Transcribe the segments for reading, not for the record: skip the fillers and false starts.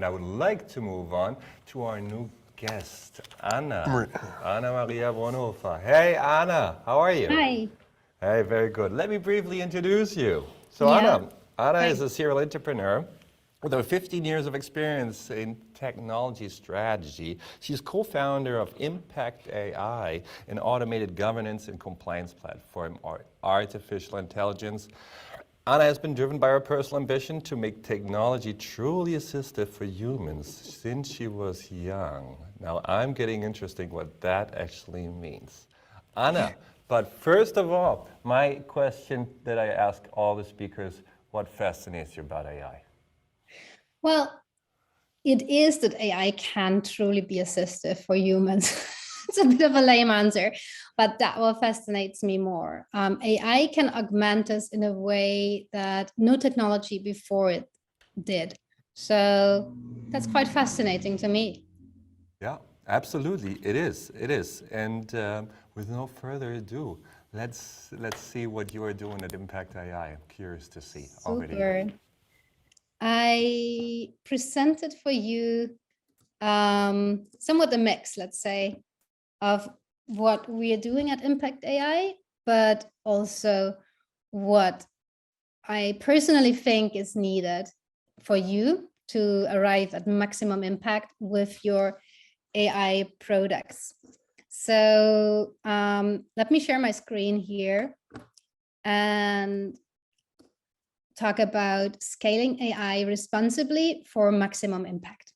And I would like to move on to our new guest, Anna. Anna Maria Brunnhofer. Hey, Anna, how are you? Hi. Hey, very good. Let me briefly introduce you. So Yeah. Anna Hi. is a serial entrepreneur with over 15 years of experience in technology strategy. She's co-founder of Impact AI, an automated governance and compliance platform for artificial intelligence. Anna has been driven by her personal ambition to make technology truly assistive for humans since she was young. Now I'm getting interested what that actually means. Anna, but first of all, my question that I ask all the speakers, what fascinates you about AI? Well, it is that AI can truly be assistive for humans. It's a bit of a lame answer, but that what fascinates me more. AI can augment us in a way that no technology before it did. So that's quite fascinating to me. Yeah, absolutely, it is. It is. And with no further ado, let's see what you are doing at Impact AI. I'm curious to see already. Super. I presented for you somewhat a mix, let's say, of what we are doing at Impact AI, but also what I personally think is needed for you to arrive at maximum impact with your AI products. So let me share my screen here and talk about scaling AI responsibly for maximum impact.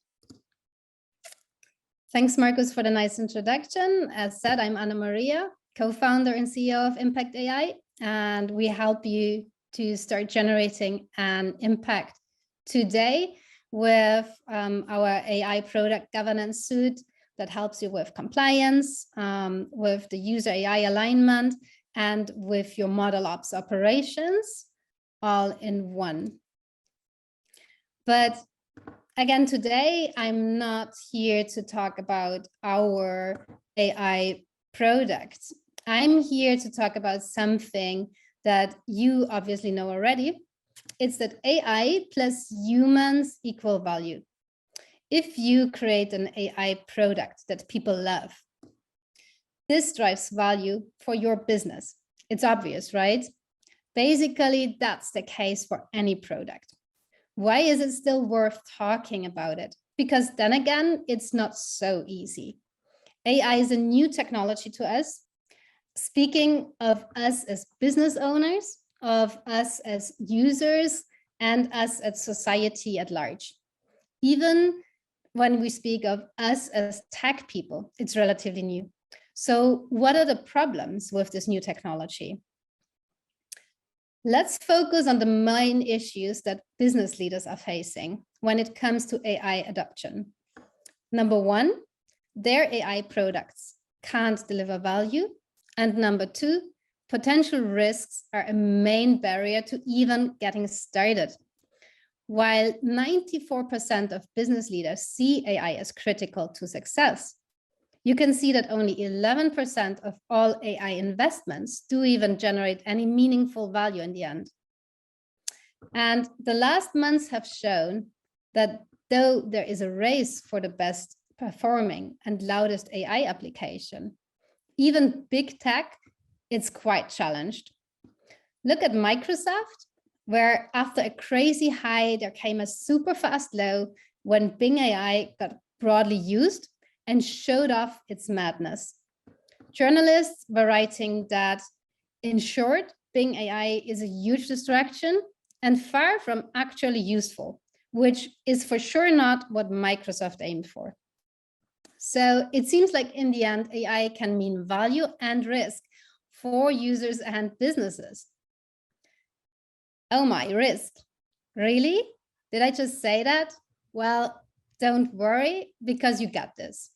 Thanks, Marcus, for the nice introduction. As said, I'm Anna Maria, co-founder and CEO of Impact AI, and we help you to start generating an impact today with our AI product governance suite that helps you with compliance, with the user AI alignment, and with your model ops operations, all in one. But again, today, I'm not here to talk about our AI products. I'm here to talk about something that you obviously know already. It's that AI plus humans equal value. If you create an AI product that people love, this drives value for your business. It's obvious, right? Basically, that's the case for any product. Why is it still worth talking about it? Because then again, it's not so easy. AI is a new technology to us. Speaking of us as business owners, of us as users, and us as society at large. Even when we speak of us as tech people, it's relatively new. So what are the problems with this new technology? Let's focus on the main issues that business leaders are facing when it comes to AI adoption. Number one, their AI products can't deliver value. And number two, potential risks are a main barrier to even getting started. While 94% of business leaders see AI as critical to success, you can see that only 11% of all AI investments do even generate any meaningful value in the end. And the last months have shown that though there is a race for the best performing and loudest AI application, even big tech, it's quite challenged. Look at Microsoft, where after a crazy high, there came a super fast low when Bing AI got broadly used and showed off its madness. Journalists were writing that, in short, Bing AI is a huge distraction and far from actually useful, which is for sure not what Microsoft aimed for. So it seems like in the end, AI can mean value and risk for users and businesses. Oh my, risk. Really? Did I just say that? Well, don't worry, because you got this.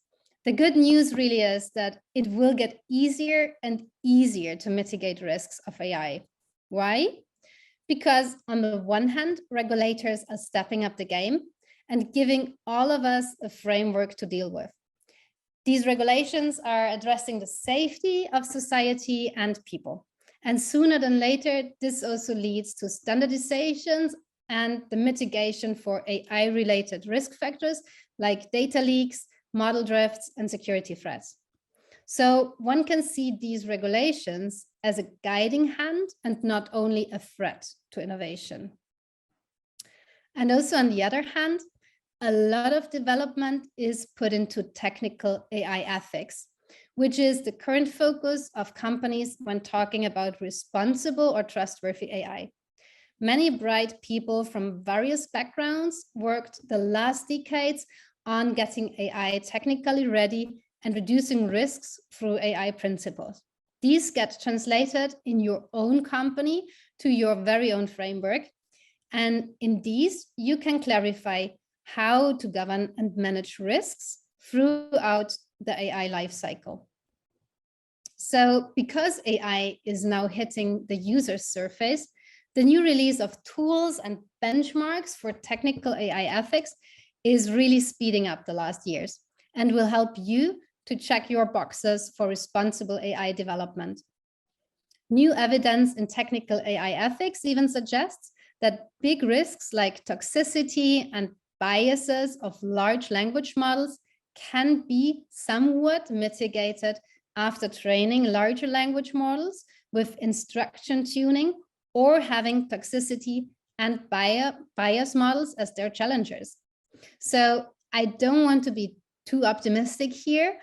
The good news really is that it will get easier and easier to mitigate risks of AI. Why? Because on the one hand, regulators are stepping up the game and giving all of us a framework to deal with. These regulations are addressing the safety of society and people. And sooner than later, this also leads to standardizations and the mitigation for AI-related risk factors like data leaks, model drifts, and security threats. So one can see these regulations as a guiding hand and not only a threat to innovation. And also on the other hand, a lot of development is put into technical AI ethics, which is the current focus of companies when talking about responsible or trustworthy AI. Many bright people from various backgrounds worked the last decades on getting AI technically ready and reducing risks through AI principles. These get translated in your own company to your very own framework. And in these, you can clarify how to govern and manage risks throughout the AI lifecycle. So because AI is now hitting the user surface, the new release of tools and benchmarks for technical AI ethics is really speeding up the last years and will help you to check your boxes for responsible AI development. New evidence in technical AI ethics even suggests that big risks like toxicity and biases of large language models can be somewhat mitigated after training larger language models with instruction tuning or having toxicity and bias models as their challengers. So I don't want to be too optimistic here,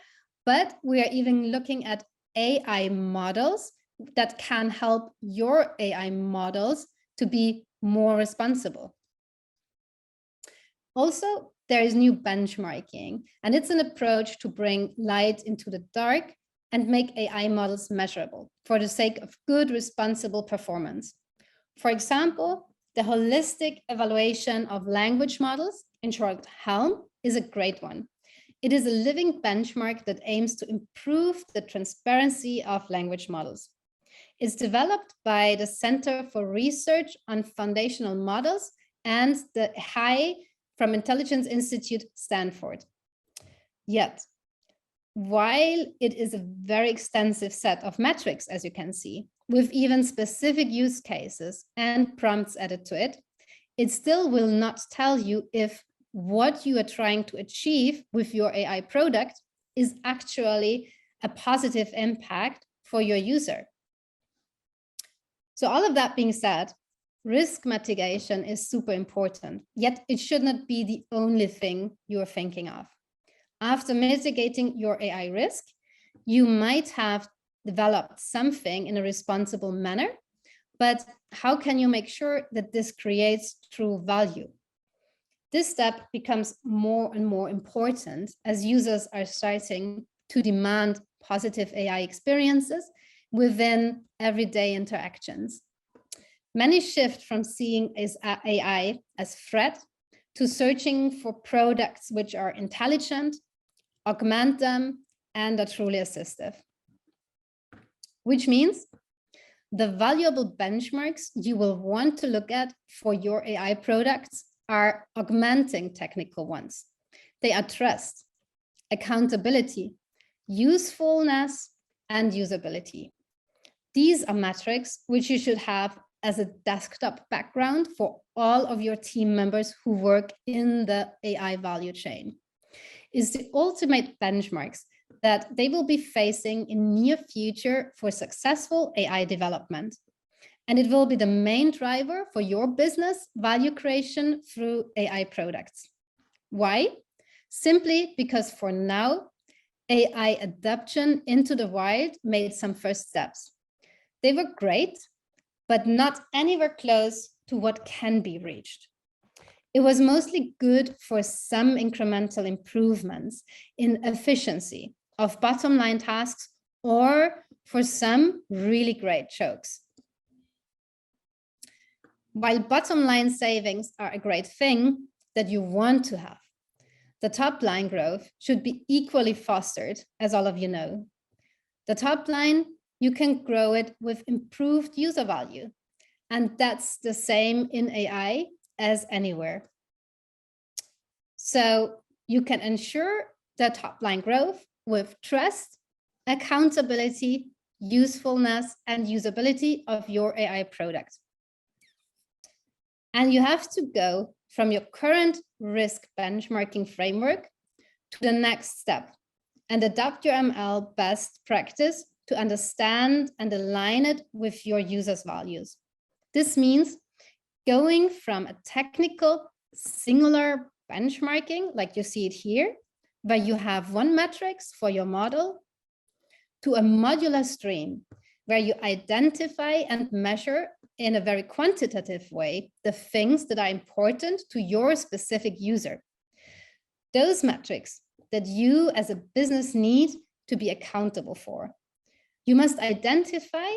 but we are even looking at AI models that can help your AI models to be more responsible. Also, there is new benchmarking, and it's an approach to bring light into the dark and make AI models measurable for the sake of good, responsible performance. For example, the holistic evaluation of language models, in short, HELM, is a great one. It is a living benchmark that aims to improve the transparency of language models. It's developed by the Center for Research on Foundational Models and the HI from Intelligence Institute, Stanford. Yet, while it is a very extensive set of metrics, as you can see, with even specific use cases and prompts added to it, it still will not tell you if what you are trying to achieve with your AI product is actually a positive impact for your user. So all of that being said, risk mitigation is super important, yet it should not be the only thing you are thinking of. After mitigating your AI risk, you might have developed something in a responsible manner, but how can you make sure that this creates true value? This step becomes more and more important as users are starting to demand positive AI experiences within everyday interactions. Many shift from seeing AI as threat to searching for products which are intelligent, augment them, and are truly assistive. Which means the valuable benchmarks you will want to look at for your AI products are augmenting technical ones. They are trust, accountability, usefulness, and usability. These are metrics which you should have as a desktop background for all of your team members who work in the AI value chain. Is the ultimate benchmarks that they will be facing in near future for successful AI development. And it will be the main driver for your business value creation through AI products. Why? Simply because for now, AI adoption into the wild made some first steps. They were great, but not anywhere close to what can be reached. It was mostly good for some incremental improvements in efficiency of bottom line tasks or for some really great jokes. While bottom line savings are a great thing that you want to have, the top line growth should be equally fostered, as all of you know. The top line, you can grow it with improved user value. And that's the same in AI as anywhere. So you can ensure the top line growth with trust, accountability, usefulness, and usability of your AI product. And you have to go from your current risk benchmarking framework to the next step and adopt your ML best practice to understand and align it with your users' values. This means going from a technical singular benchmarking, like you see it here, where you have one metrics for your model, to a modular stream where you identify and measure in a very quantitative way the things that are important to your specific user. Those metrics that you as a business need to be accountable for. You must identify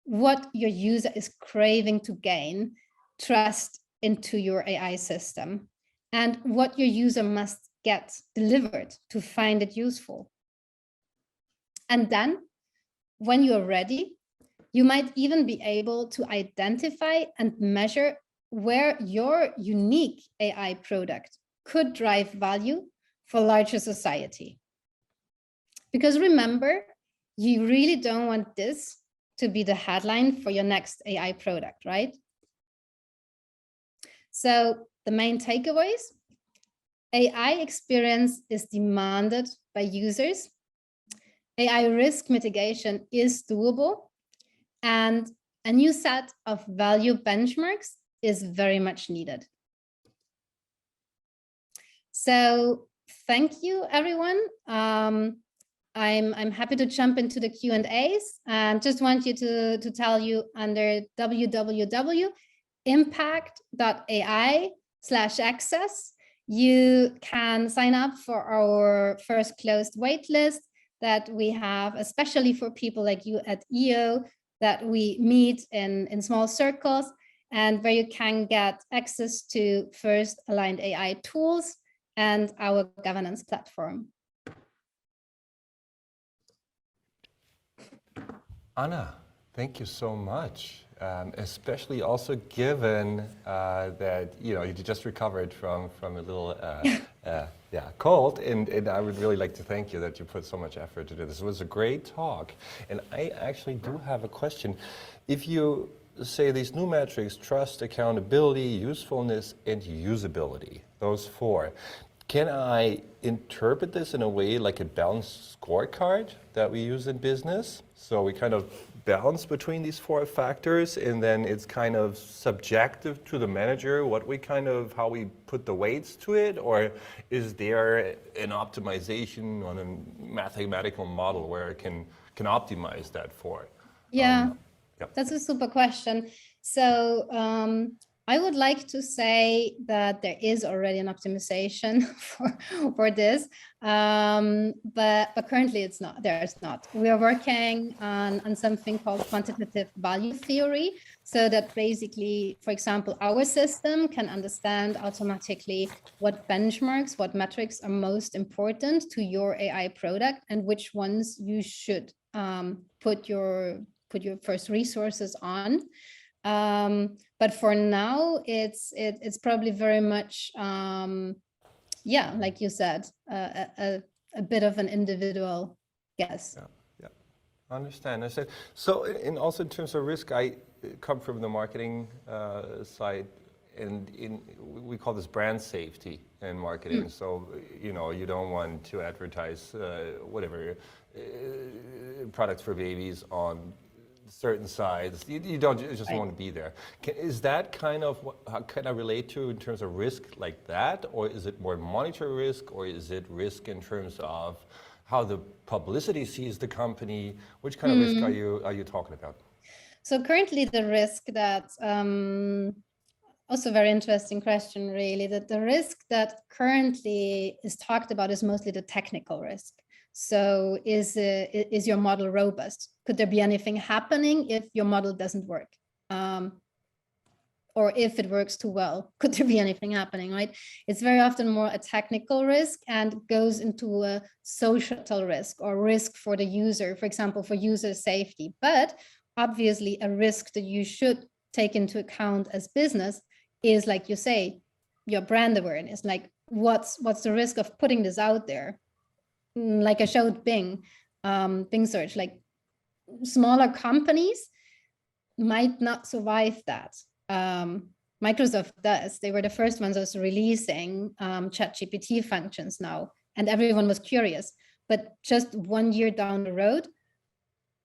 what your user is craving to gain trust into your AI system and what your user must get delivered to find it useful. And then when you're ready, you might even be able to identify and measure where your unique AI product could drive value for larger society. Because remember, you really don't want this to be the headline for your next AI product, right? So the main takeaways: AI experience is demanded by users. AI risk mitigation is doable, and a new set of value benchmarks is very much needed. So thank you, everyone. I'm happy to jump into the Q&As, and just want you to tell you under www.impact.ai/access, you can sign up for our first closed waitlist that we have, especially for people like you at EO, that we meet in small circles, and where you can get access to first aligned AI tools and our governance platform. Anna, thank you so much, especially also given that you just recovered from a little cold, and I would really like to thank you that you put so much effort into this. It was a great talk, and I actually do have a question. If you say these new metrics, trust, accountability, usefulness, and usability, those four, can I interpret this in a way like a balanced scorecard that we use in business? So we kind of balance between these four factors, and then it's kind of subjective to the manager how we put the weights to it, or is there an optimization on a mathematical model where it can optimize that for? Yeah, yeah. That's a super question. So I would like to say that there is already an optimization for this, but currently there's not. We are working on something called quantitative value theory, so that basically, for example, our system can understand automatically what benchmarks, what metrics are most important to your AI product, and which ones you should put your first resources on. But for now, it's probably very much, like you said, a bit of an individual guess. Yeah, I understand. So, and also in terms of risk, I come from the marketing side, and we call this brand safety in marketing. So, you don't want to advertise whatever products for babies on certain sides. You don't just want to be there. Is that how can I relate to in terms of risk like that, or is it more monetary risk, or is it risk in terms of how the publicity sees the company? Which kind of risk are you talking about? So currently the risk that also very interesting question, really, that the risk that currently is talked about is mostly the technical risk. So is your model robust? Could there be anything happening if your model doesn't work? Or if it works too well, could there be anything happening, right? It's very often more a technical risk and goes into a social risk or risk for the user, for example, for user safety. But obviously a risk that you should take into account as business is, like you say, your brand awareness. Like what's the risk of putting this out there? Like I showed Bing search, like smaller companies might not survive that. Microsoft does. They were the first ones also releasing ChatGPT functions now, and everyone was curious. But just 1 year down the road,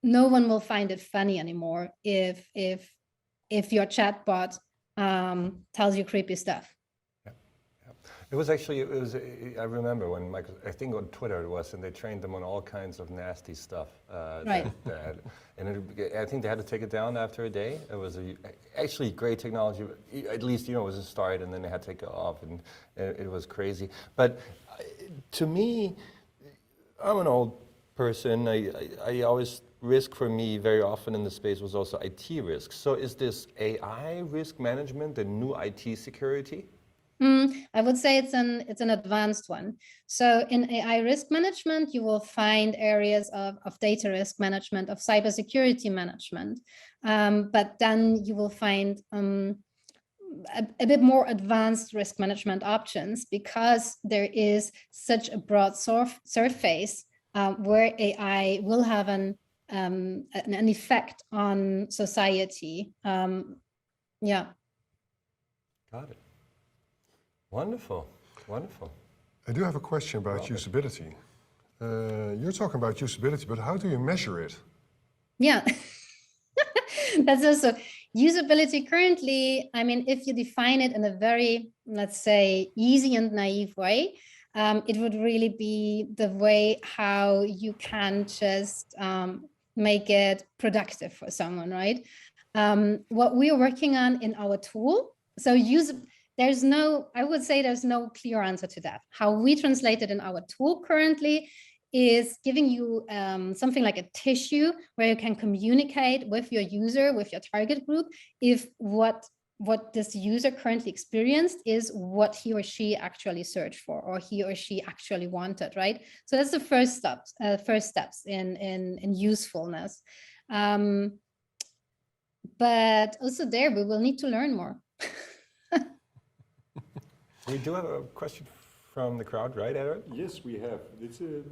no one will find it funny anymore if your chatbot tells you creepy stuff. It was actually, I remember when I think on Twitter it was, and they trained them on all kinds of nasty stuff. Right. I think they had to take it down after a day. It was actually great technology, at least, it was a start, and then they had to take it off, and it was crazy. But to me, I'm an old person. I always, risk for me very often in the space was also IT risk. So is this AI risk management the new IT security? I would say it's an advanced one. So in AI risk management, you will find areas of data risk management, of cybersecurity management, but then you will find a bit more advanced risk management options, because there is such a broad surface where AI will have an effect on society. Yeah. Got it. Wonderful, wonderful. I do have a question about usability. You're talking about usability, but how do you measure it? Yeah, that's also usability currently. I mean, if you define it in a very, let's say, easy and naive way, it would really be the way how you can just make it productive for someone, right? What we are working on in our tool, so I would say there's no clear answer to that. How we translate it in our tool currently is giving you something like a tissue where you can communicate with your user, with your target group, if what this user currently experienced is what he or she actually searched for, or he or she actually wanted, right? So that's the first steps in usefulness. But also there, we will need to learn more. We do have a question from the crowd, right, Edward? Yes, we have. It's a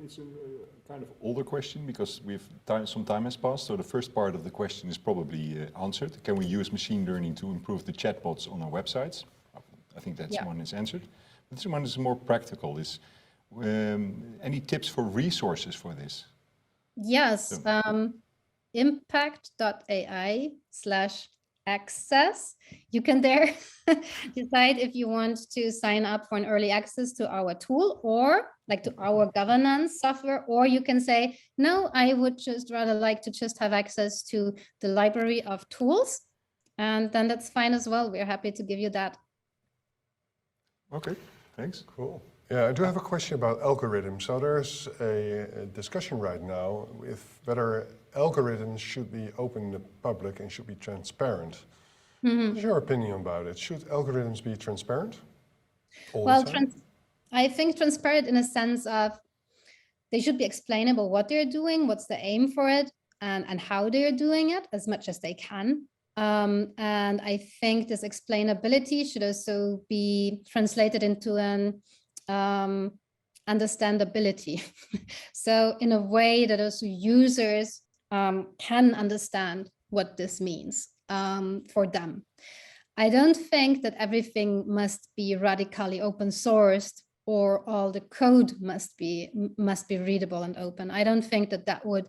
kind of older question, because some time has passed. So the first part of the question is probably answered. Can we use machine learning to improve the chatbots on our websites? I think that's one is answered. But this one is more practical. Is any tips for resources for this? Yes, impact.ai/access. You can there decide if you want to sign up for an early access to our tool, or like to our governance software, or you can say, no, I would just rather like to just have access to the library of tools. And then that's fine as well. We're happy to give you that. Okay, thanks. Cool. Yeah, I do have a question about algorithms. So there's a discussion right now with whether algorithms should be open in the public and should be transparent. What's your opinion about it? Should algorithms be transparent all the time? I think transparent in a sense of they should be explainable what they're doing, what's the aim for it, and how they're doing it as much as they can. And I think this explainability should also be translated into an understandability. So in a way that also users can understand what this means for them. I don't think that everything must be radically open sourced, or all the code must be readable and open. I don't think that would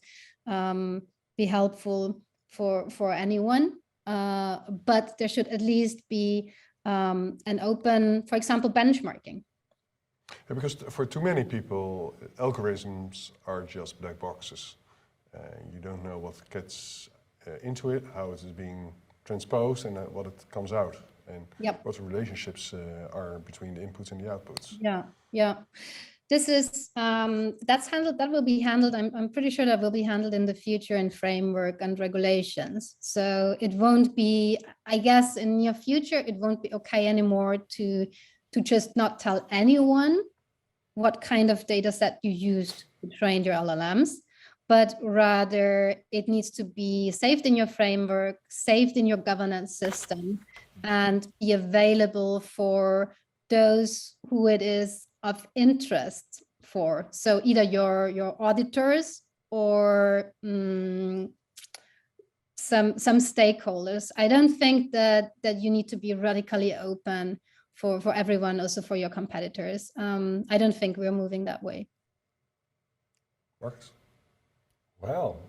be helpful for anyone. But there should at least be an open, for example, benchmarking. Yeah, because for too many people, algorithms are just black boxes. You don't know what gets into it, how it is being transposed, and what it comes out, and what the relationships are between the inputs and the outputs. Yeah. This is that will be handled. I'm pretty sure that will be handled in the future in framework and regulations. So it won't be, I guess, in near future, it won't be okay anymore to just not tell anyone what kind of data set you used to train your LLMs, but rather it needs to be saved in your framework, saved in your governance system, and be available for those who it is of interest for. So either your auditors or some stakeholders. I don't think that you need to be radically open for everyone, also for your competitors. I don't think we're moving that way. Marcus? Well,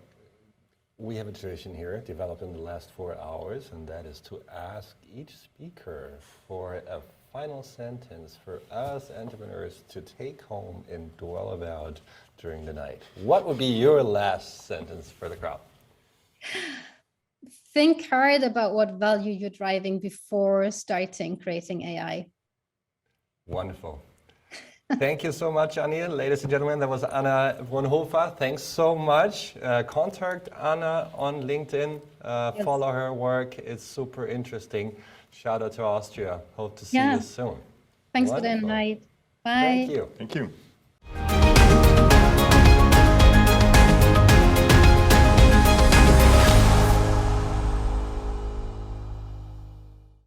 we have a tradition here developed in the last 4 hours, and that is to ask each speaker for a final sentence for us entrepreneurs to take home and dwell about during the night. What would be your last sentence for the crowd? Think hard about what value you're driving before starting creating AI. Wonderful. Thank you so much, Annie. Ladies and gentlemen, that was Anna Brunnhofer. Thanks so much. Contact Anna on LinkedIn. Yes. Follow her work. It's super interesting. Shout out to Austria. Hope to see you soon. Thanks for the Wonderful. invite. Bye. Thank you. Thank you.